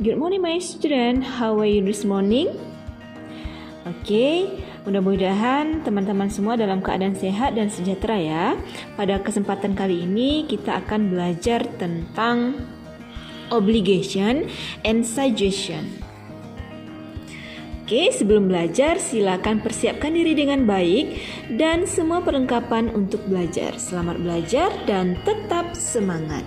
Good morning my student, how are you this morning? Oke, mudah-mudahan teman-teman semua dalam keadaan sehat dan sejahtera ya. Pada kesempatan kali ini kita akan belajar tentang obligation and suggestion. Oke, sebelum belajar silakan persiapkan diri dengan baik dan semua perlengkapan untuk belajar. Selamat belajar dan tetap semangat.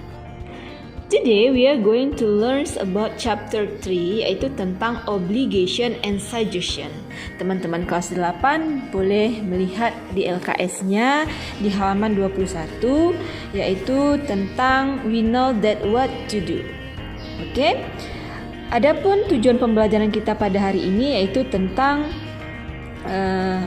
Today we are going to learn about chapter 3, yaitu tentang obligation and suggestion. Teman-teman kelas 8 boleh melihat di LKS-nya di halaman 21, yaitu tentang we know that what to do. Oke. Adapun tujuan pembelajaran kita pada hari ini yaitu tentang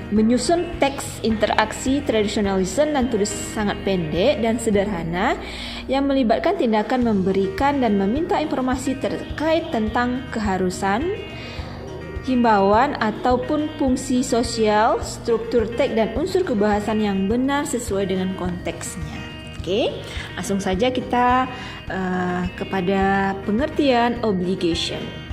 menyusun teks interaksi tradisional listen dan tulis sangat pendek dan sederhana yang melibatkan tindakan memberikan dan meminta informasi terkait tentang keharusan, himbauan ataupun fungsi sosial, struktur teks dan unsur kebahasan yang benar sesuai dengan konteksnya. Oke, langsung saja kita kepada pengertian obligation.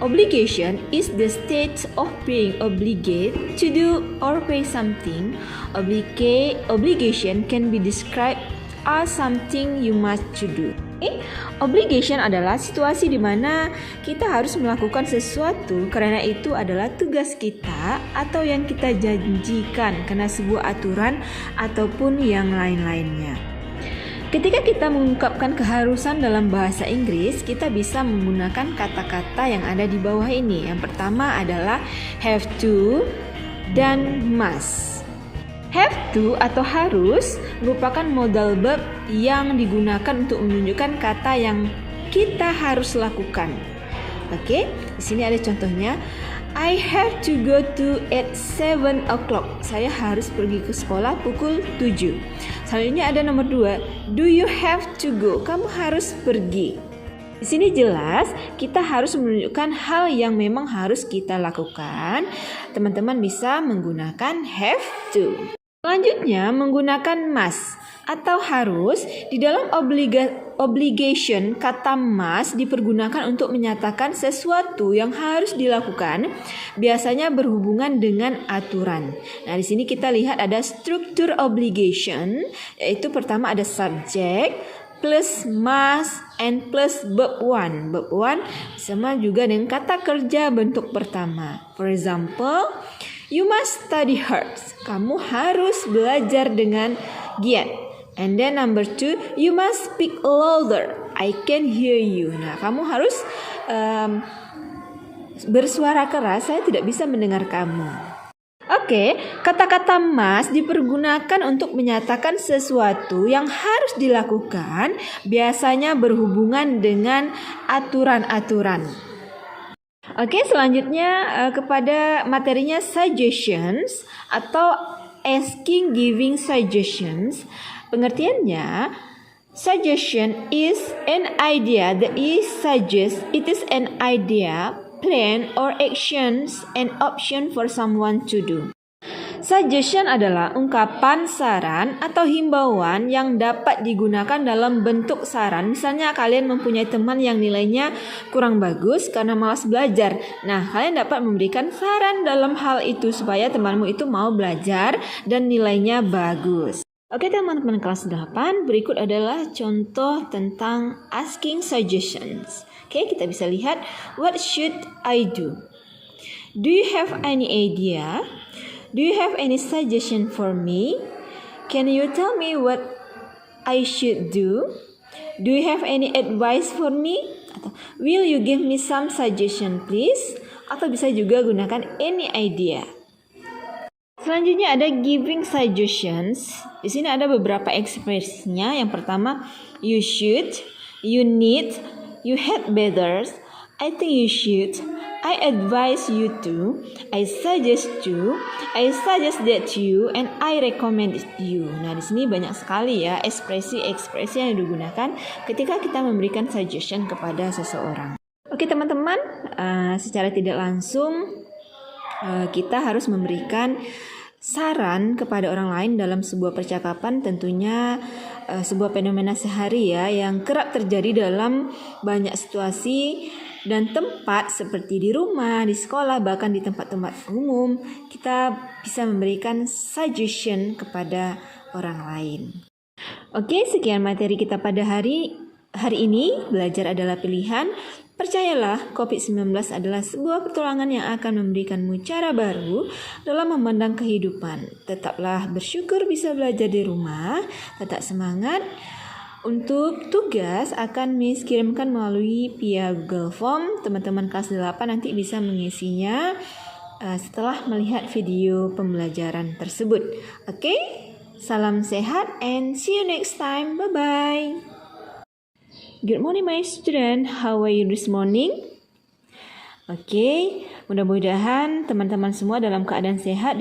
Obligation is the state of being obligated to do or pay something. Obligation can be described as something you must to do. Obligation adalah situasi di mana kita harus melakukan sesuatu karena itu adalah tugas kita atau yang kita janjikan karena sebuah aturan ataupun yang lain-lainnya. Ketika kita mengungkapkan keharusan dalam bahasa Inggris, kita bisa menggunakan kata-kata yang ada di bawah ini. Yang pertama adalah have to dan must. Have to atau harus merupakan modal verb yang digunakan untuk menunjukkan kata yang kita harus lakukan. Oke, di sini ada contohnya. I have to go to at 7 o'clock. Saya harus pergi ke sekolah pukul 7. Selanjutnya ada nomor 2. Do you have to go? Kamu harus pergi. Di sini jelas kita harus menunjukkan hal yang memang harus kita lakukan. Teman-teman bisa menggunakan have to. Selanjutnya menggunakan must atau harus. Di dalam obligation, kata must dipergunakan untuk menyatakan sesuatu yang harus dilakukan, biasanya berhubungan dengan aturan. Nah, di sini kita lihat ada struktur obligation, yaitu pertama ada subject plus must and plus verb one. Verb one sama juga dengan kata kerja bentuk pertama. For example, you must study hard. Kamu harus belajar dengan giat. And then number 2, you must speak louder. I can hear you. Nah, kamu harus bersuara keras. Saya tidak bisa mendengar kamu. Oke, kata-kata must dipergunakan untuk menyatakan sesuatu yang harus dilakukan, biasanya berhubungan dengan aturan-aturan. Oke, selanjutnya kepada materinya suggestions atau asking giving suggestions. Pengertiannya, suggestion is an idea that is suggest. It is an idea, plan or actions and option for someone to do. Suggestion adalah ungkapan saran atau himbauan yang dapat digunakan dalam bentuk saran. Misalnya kalian mempunyai teman yang nilainya kurang bagus karena malas belajar. Nah, kalian dapat memberikan saran dalam hal itu supaya temanmu itu mau belajar dan nilainya bagus. Oke teman-teman kelas 8, berikut adalah contoh tentang asking suggestions. Oke, kita bisa lihat, what should I do? Do you have any idea? Do you have any suggestion for me? Can you tell me what I should do? Do you have any advice for me? Atau, will you give me some suggestion please? Atau bisa juga gunakan any idea. Selanjutnya ada giving suggestions. Di sini ada beberapa ekspresinya. Yang pertama, you should, you need, you had better, I think you should, I advise you to, I suggest you, I suggest that you, and I recommend you. Nah, di sini banyak sekali ya ekspresi-ekspresi yang digunakan ketika kita memberikan suggestion kepada seseorang. Oke teman-teman, secara tidak langsung kita harus memberikan saran kepada orang lain dalam sebuah percakapan, tentunya sebuah fenomena sehari ya yang kerap terjadi dalam banyak situasi dan tempat seperti di rumah, di sekolah, bahkan di tempat-tempat umum, kita bisa memberikan suggestion kepada orang lain. Oke, sekian materi kita pada hari ini. Belajar adalah pilihan. Percayalah, COVID-19 adalah sebuah pertolongan yang akan memberikanmu cara baru dalam memandang kehidupan. Tetaplah bersyukur bisa belajar di rumah, tetap semangat. Untuk tugas akan Miss kirimkan melalui via Google Form. Teman-teman kelas 8 nanti bisa mengisinya setelah melihat video pembelajaran tersebut. Oke? Salam sehat and see you next time. Bye-bye. Good morning my student, how are you this morning? Oke, mudah-mudahan teman-teman semua dalam keadaan sehat dan